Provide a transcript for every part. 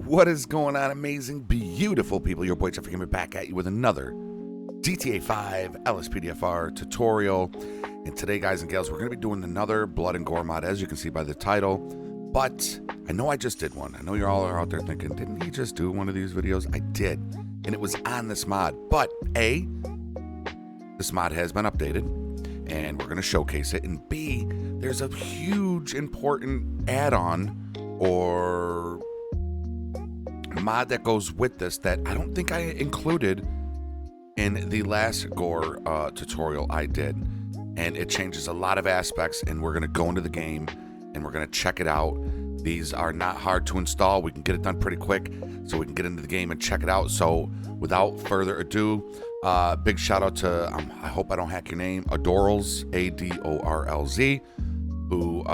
What is going on, amazing, beautiful people? Your boy Jeff Gamer back at you with another GTA 5 LSPDFR tutorial. And today, guys and gals, we're going to be doing another Blood and Gore mod, as you can see by the title. But I know I just did one. I know you all are out there thinking, didn't he just do one of these videos? I did, and it was on this mod. But A, this mod has been updated, and we're going to showcase it. And B, there's a huge, important add-on or mod that goes with this that I don't think I included in the last Gore tutorial I did, and it changes a lot of aspects, and we're going to go into the game and we're going to check it out. These are not hard to install. We can get it done pretty quick, so we can get into the game and check it out. So without further ado, big shout out to I hope I don't hack your name, Adorls, ADORLZ, who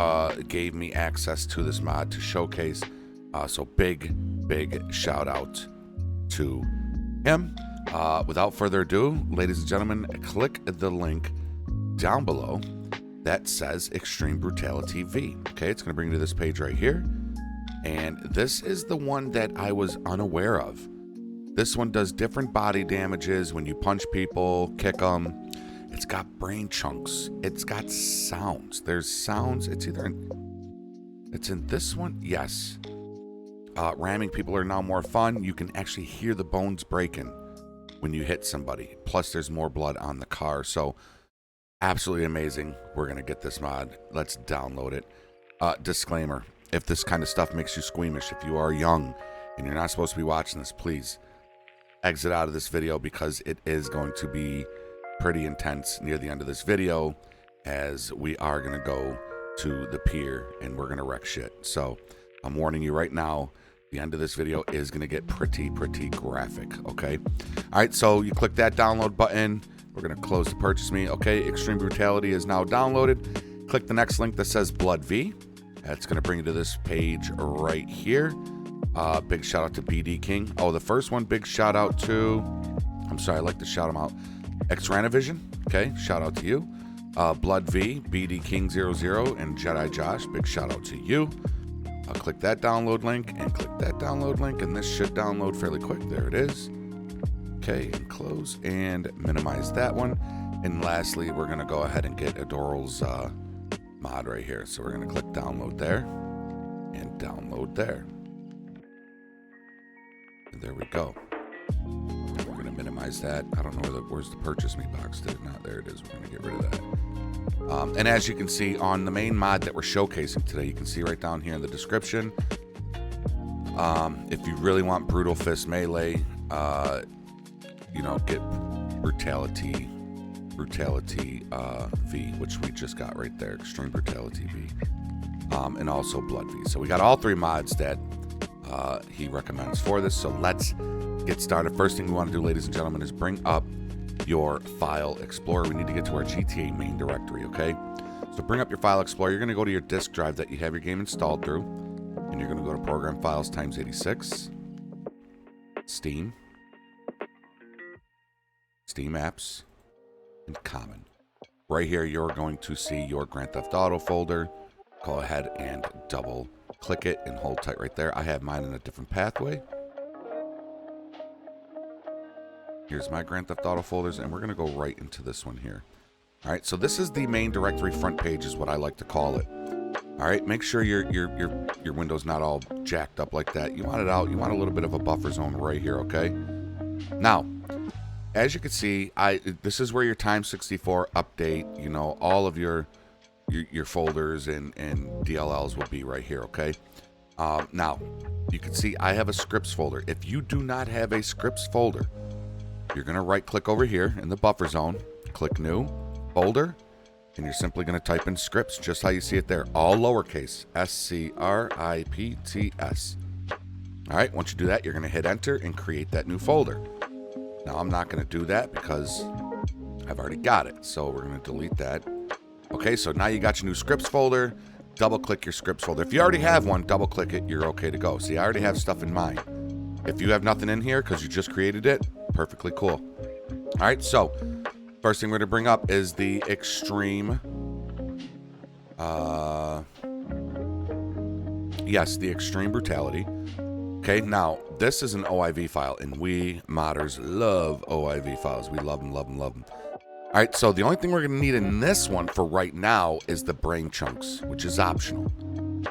gave me access to this mod to showcase. So big shout out to him. Without further ado, ladies and gentlemen, click the link down below that says Extreme Brutality V. Okay, it's going to bring you to this page right here. And this is the one that I was unaware of. This one does different body damages when you punch people, kick them. It's got brain chunks. It's got sounds. There's sounds. It's in this one. Yes. Ramming people are now more fun. You can actually hear the bones breaking when you hit somebody. Plus, there's more blood on the car. So, absolutely amazing. We're going to get this mod. Let's download it. Disclaimer. If this kind of stuff makes you squeamish, if you are young and you're not supposed to be watching this, please exit out of this video, because it is going to be pretty intense near the end of this video, as we are going to go to the pier and we're going to wreck shit. So, I'm warning you right now. The end of this video is going to get pretty graphic, okay? All right, so you click that download button. We're going to close the purchase me. Okay, Extreme Brutality is now downloaded. Click the next link that says Blood V. That's going to bring you to this page right here. Big shout out to BD King. Oh, the first one, big shout out to, I'm sorry, I like to shout them out. Xranavision, okay, shout out to you. Blood V, BD King 00, and Jedi Josh, big shout out to you. I'll click that download link and click that download link, and this should download fairly quick. There it is. Okay, and close and minimize that one. And lastly, we're going to go ahead and get Adoral's mod right here. So we're going to click download there and download there. And there we go. And we're going to minimize that. I don't know where's the purchase me box. Not there it is. We're going to get rid of that. And as you can see on the main mod that we're showcasing today, you can see right down here in the description, if you really want Brutal Fist Melee, you know, get Brutality V, which we just got right there, Extreme Brutality V, and also Blood V. So we got all three mods that he recommends for this. So let's get started. First thing we want to do, ladies and gentlemen, is bring up your file explorer. We need to get to our GTA main directory, okay? So bring up your file explorer. You're going to go to your disk drive that you have your game installed through, and you're going to go to program files times 86, Steam apps, and common. Right here, you're going to see your Grand Theft Auto folder. Go ahead and double click it and hold tight right there. I have mine in a different pathway. Here's my Grand Theft Auto folders, and we're going to go right into this one here. All right, so this is the main directory front page is what I like to call it. All right, make sure your window's not all jacked up like that. You want it out. You want a little bit of a buffer zone right here, okay? Now, as you can see, this is where your Time64 update, you know, all of your folders and DLLs will be right here, okay? Now, you can see I have a scripts folder. If you do not have a scripts folder, you're going to right click over here in the buffer zone, click new folder, and you're simply going to type in scripts just how you see it there, all lowercase, SCRIPTS. All right, once you do that, you're going to hit enter and create that new folder. Now, I'm not going to do that because I've already got it, so we're going to delete that. Okay, so now you got your new scripts folder. Double click your scripts folder. If you already have one, double click it, you're okay to go. See, I already have stuff in mind. If you have nothing in here because you just created it, perfectly cool. All right, so first thing we're going to bring up is the Extreme Yes, the Extreme Brutality. Okay, now this is an OIV file, and we modders love OIV files. We love them, love them, love them. All right, so the only thing we're gonna need in this one for right now is the brain chunks, which is optional.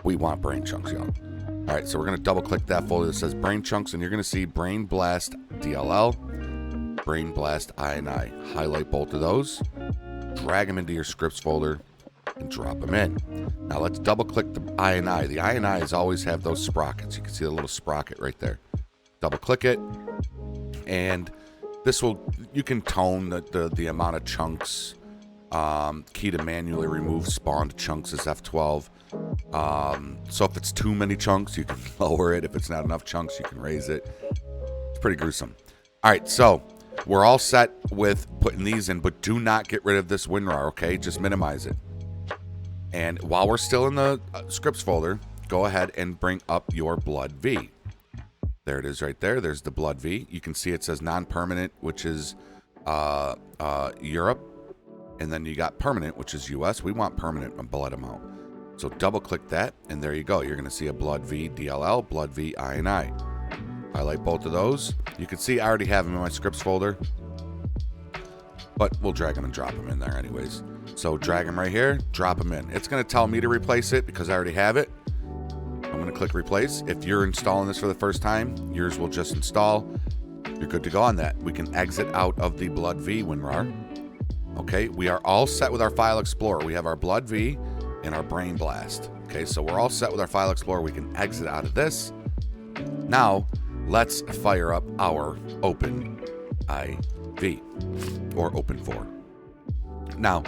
We want brain chunks, y'all. All right, so we're gonna double click that folder that says brain chunks, and you're gonna see Brain Blast DLL, Brain Blast INI. Highlight both of those, drag them into your scripts folder, and drop them in. Now let's double click the INI. The INIs always have those sprockets. You can see the little sprocket right there. Double click it, and this will, you can tone the amount of chunks. Key to manually remove spawned chunks is F12. So if it's too many chunks, you can lower it. If it's not enough chunks, you can raise it. It's pretty gruesome. All right, so we're all set with putting these in, but do not get rid of this WinRAR, okay? Just minimize it. And while we're still in the scripts folder, go ahead and bring up your blood V. There it is right there. There's the blood V. You can see it says non-permanent, which is Europe. And then you got permanent, which is US. We want permanent blood amount. So double click that, and there you go. You're going to see a blood V DLL, blood V INI. Highlight both of those. You can see I already have them in my scripts folder, but we'll drag them and drop them in there anyways. So drag them right here, drop them in. It's going to tell me to replace it because I already have it. I'm going to click replace. If you're installing this for the first time, yours will just install. You're good to go on that. We can exit out of the blood V WinRAR. Okay, we are all set with our file explorer. We have our blood V and our brain blast. Okay, so we're all set with our file explorer. We can exit out of this. Now, let's fire up our open IV or open 4. Now,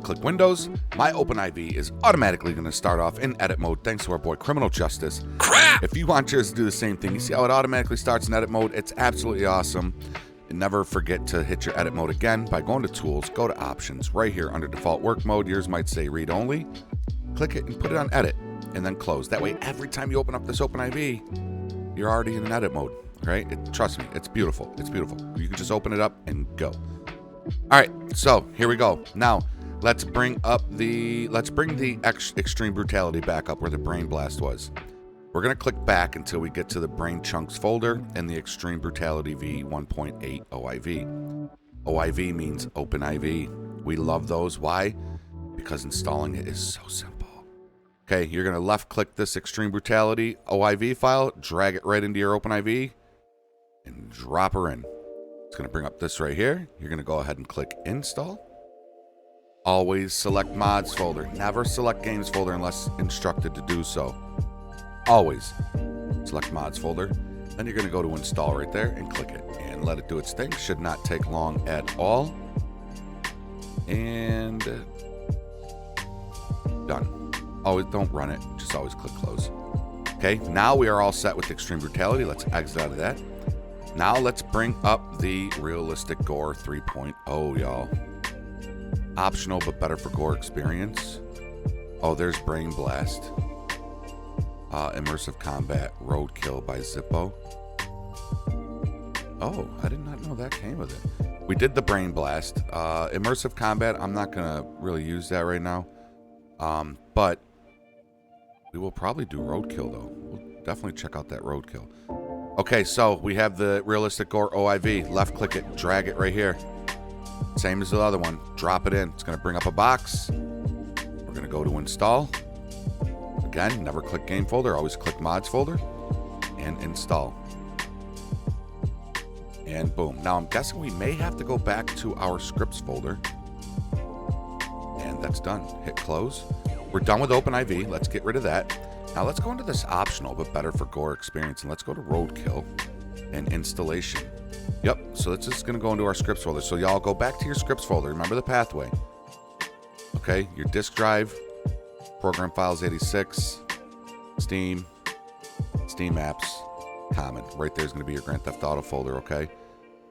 click Windows. My OpenIV is automatically going to start off in edit mode thanks to our boy Criminal Justice. Crap! If you want yours to do the same thing, you see how it automatically starts in edit mode? It's absolutely awesome. And never forget to hit your edit mode again by going to Tools, go to Options. Right here under Default Work Mode, yours might say Read Only. Click it and put it on Edit, and then Close. That way, every time you open up this OpenIV, you're already in an edit mode, right? Trust me, it's beautiful. It's beautiful. You can just open it up and go. All right, so here we go. Now, let's bring the Extreme Brutality back up where the Brain Blast was. We're going to click back until we get to the Brain Chunks folder and the Extreme Brutality V 1.8 OIV. OIV means OpenIV. We love those. Why? Because installing it is so simple. Okay, you're going to left click this Extreme Brutality OIV file, drag it right into your OpenIV, and drop her in. It's going to bring up this right here. You're going to go ahead and click Install. Always select Mods folder. Never select Games folder unless instructed to do so. Always select Mods folder. Then you're going to go to Install right there and click it and let it do its thing. Should not take long at all. And done. Always don't run it. Just always click Close. Okay, now we are all set with Extreme Brutality. Let's exit out of that. Now let's bring up the Realistic Gore 3.0, y'all. Optional but better for Gore experience. Oh, there's Brain Blast. Immersive Combat Roadkill by Zippo. Oh, I did not know that came with it. We did the Brain Blast. Immersive Combat, I'm not going to really use that right now. But we will probably do Roadkill, though. We'll definitely check out that Roadkill. Okay, so we have the Realistic Gore OIV. Left click it, drag it right here. Same as the other one. Drop it in. It's going to bring up a box. We're going to go to Install. Again, never click Game folder. Always click Mods folder. And Install. And boom. Now I'm guessing we may have to go back to our Scripts folder. And that's done. Hit Close. We're done with OpenIV. Let's get rid of that. Now let's go into this optional but better for Gore experience. And let's go to Roadkill and Installation. Yep, so it's just going to go into our Scripts folder. So y'all go back to your Scripts folder. Remember the pathway. Okay, your disk drive, Program Files 86, Steam, Steam Apps, Common. Right there is going to be your Grand Theft Auto folder, okay?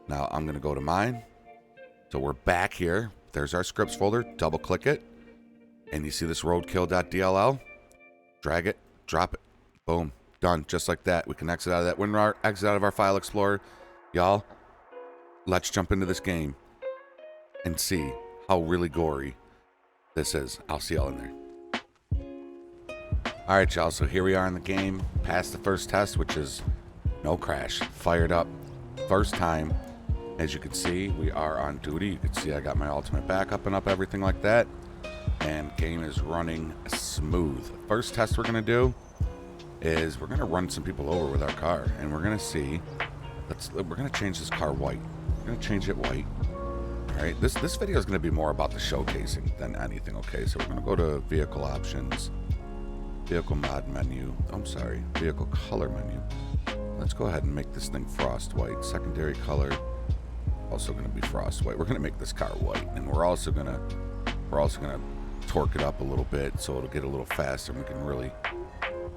Now I'm going to go to mine. So we're back here. There's our Scripts folder. Double click it. And you see this roadkill.dll. Drag it, drop it. Boom. Done. Just like that. We can exit out of that WinRAR, exit out of our File Explorer. Y'all, let's jump into this game and see how really gory this is. I'll see y'all in there. All right, y'all. So here we are in the game. Passed the first test, which is No crash. Fired up. First time. As you can see, we are on duty. You can see I got my ultimate back up and up, everything like that. And game is running smooth. First test we're going to do is we're going to run some people over with our car. And we're going to see. We're going to change this car white. We're going to change it white. All right. This video is going to be more about the showcasing than anything, okay? So we're going to go to vehicle options. Vehicle mod menu. I'm sorry. Vehicle color menu. Let's go ahead and make this thing frost white. Secondary color. Also going to be frost white. We're going to make this car white, and we're also going to torque it up a little bit so it'll get a little faster and we can really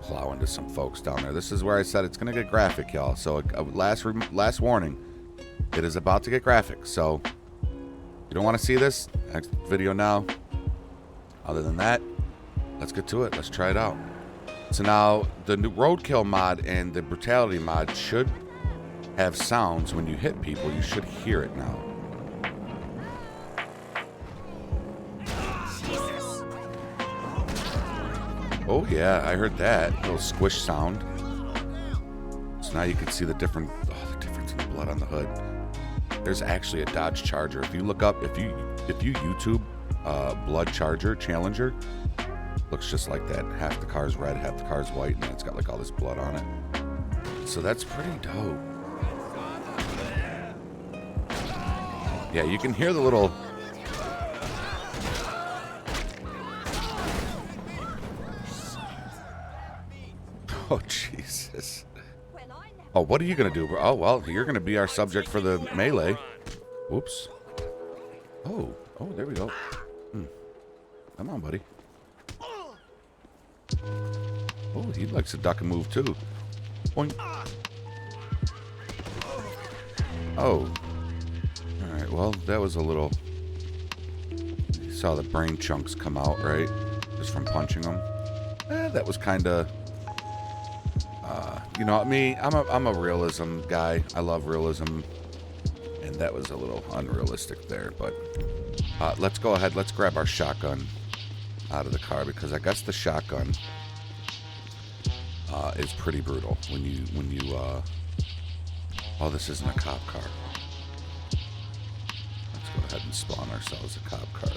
plow into some folks down there. This is where I said it's going to get graphic, y'all. So last warning, it is about to get graphic. So you don't want to see this, next video now. Other than that, let's get to it. Let's try it out. So now the new roadkill mod and the brutality mod should have sounds when you hit people. You should hear it now. Oh yeah, I heard that little squish sound. So now you can see the difference in the blood on the hood. There's actually a Dodge Charger. If you look up, if you YouTube blood Charger Challenger, looks just like that. Half the car's red, half the car's white, and then it's got like all this blood on it. So that's pretty dope. Yeah, you can hear the little... Oh, Jesus. Oh, what are you going to do, bro? Oh, well, you're going to be our subject for the melee. Oops. Oh, there we go. Come on, buddy. Oh, he likes to duck and move, too. Boing. Oh. Alright, well, that was a little... You saw the brain chunks come out, right? Just from punching them. That was kind of... you know, me, I'm a realism guy. I love realism. And that was a little unrealistic there, but... let's go ahead. Let's grab our shotgun out of the car, because I guess the shotgun is pretty brutal when you oh, this isn't a cop car. Let's go ahead and spawn ourselves a cop car.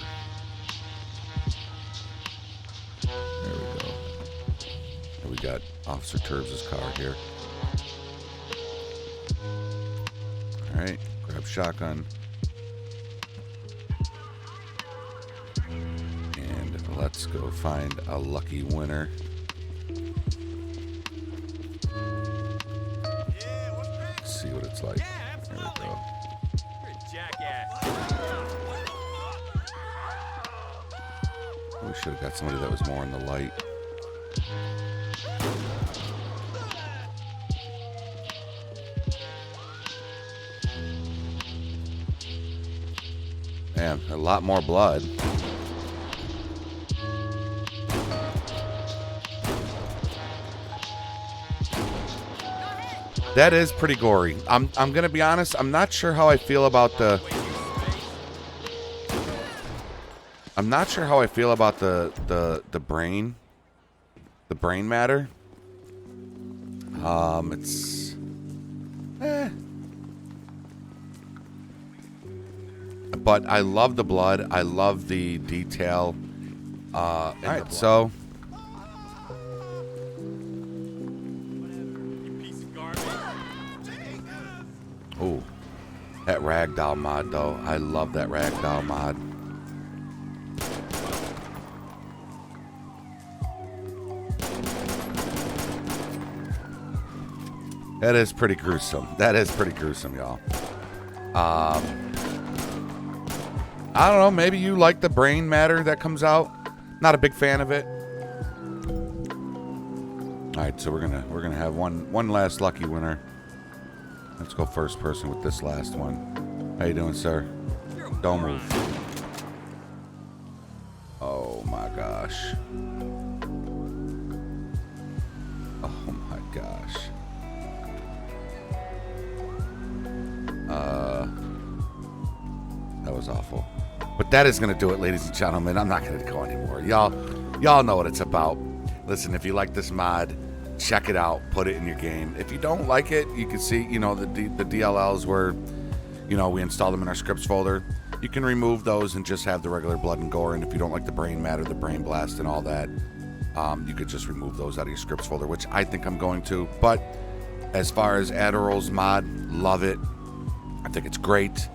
There we go. And we got Officer Turbs' car here. Alright, grab shotgun. And let's go find a lucky winner. See what it's like. There we go. We should have got somebody that was more in the light. Man, a lot more blood. That is pretty gory. I'm gonna be honest. I'm not sure how I feel about the. I'm not sure how I feel about the brain matter. It's. But I love the blood. I love the detail. All right, so. Oh, that ragdoll mod though. I love that ragdoll mod. That is pretty gruesome. That is pretty gruesome, y'all. I don't know. Maybe you like the brain matter that comes out. Not a big fan of it. All right, so we're gonna have one last lucky winner. Let's go first person with this last one. How you doing, sir? Don't move. Oh my gosh. Oh my gosh. That was awful. But that is going to do it, ladies and gentlemen. I'm not going to go anymore. Y'all know what it's about. Listen, if you like this mod, check it out, put it in your game. If you don't like it, you can see, you know, the DLLs where, you know, we install them in our scripts folder. You can remove those and just have the regular blood and gore. And if you don't like the brain matter, the brain blast and all that, you could just remove those out of your scripts folder, which I think I'm going to. But as far as Adderall's mod, love it. I think it's great.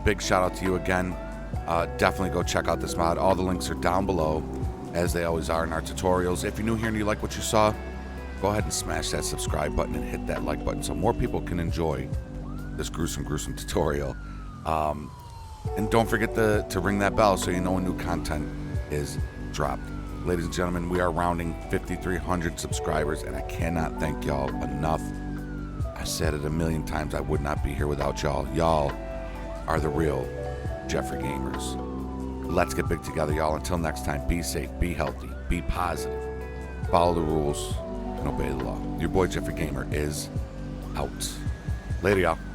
Big shout out to you again. Definitely go check out this mod. All the links are down below, as they always are in our tutorials. If you're new here and you like what you saw, go ahead and smash that subscribe button and hit that like button so more people can enjoy this gruesome tutorial. And don't forget to ring that bell so you know when new content is dropped. Ladies and gentlemen, we are rounding 5,300 subscribers, and I cannot thank y'all enough. I said it a million times, I would not be here without y'all. Y'all are the real Jeffrey Gamers. Let's get big together, y'all. Until next time, be safe, be healthy, be positive, follow the rules, and obey the law. Your boy Jeffrey Gamer is out. Later, y'all.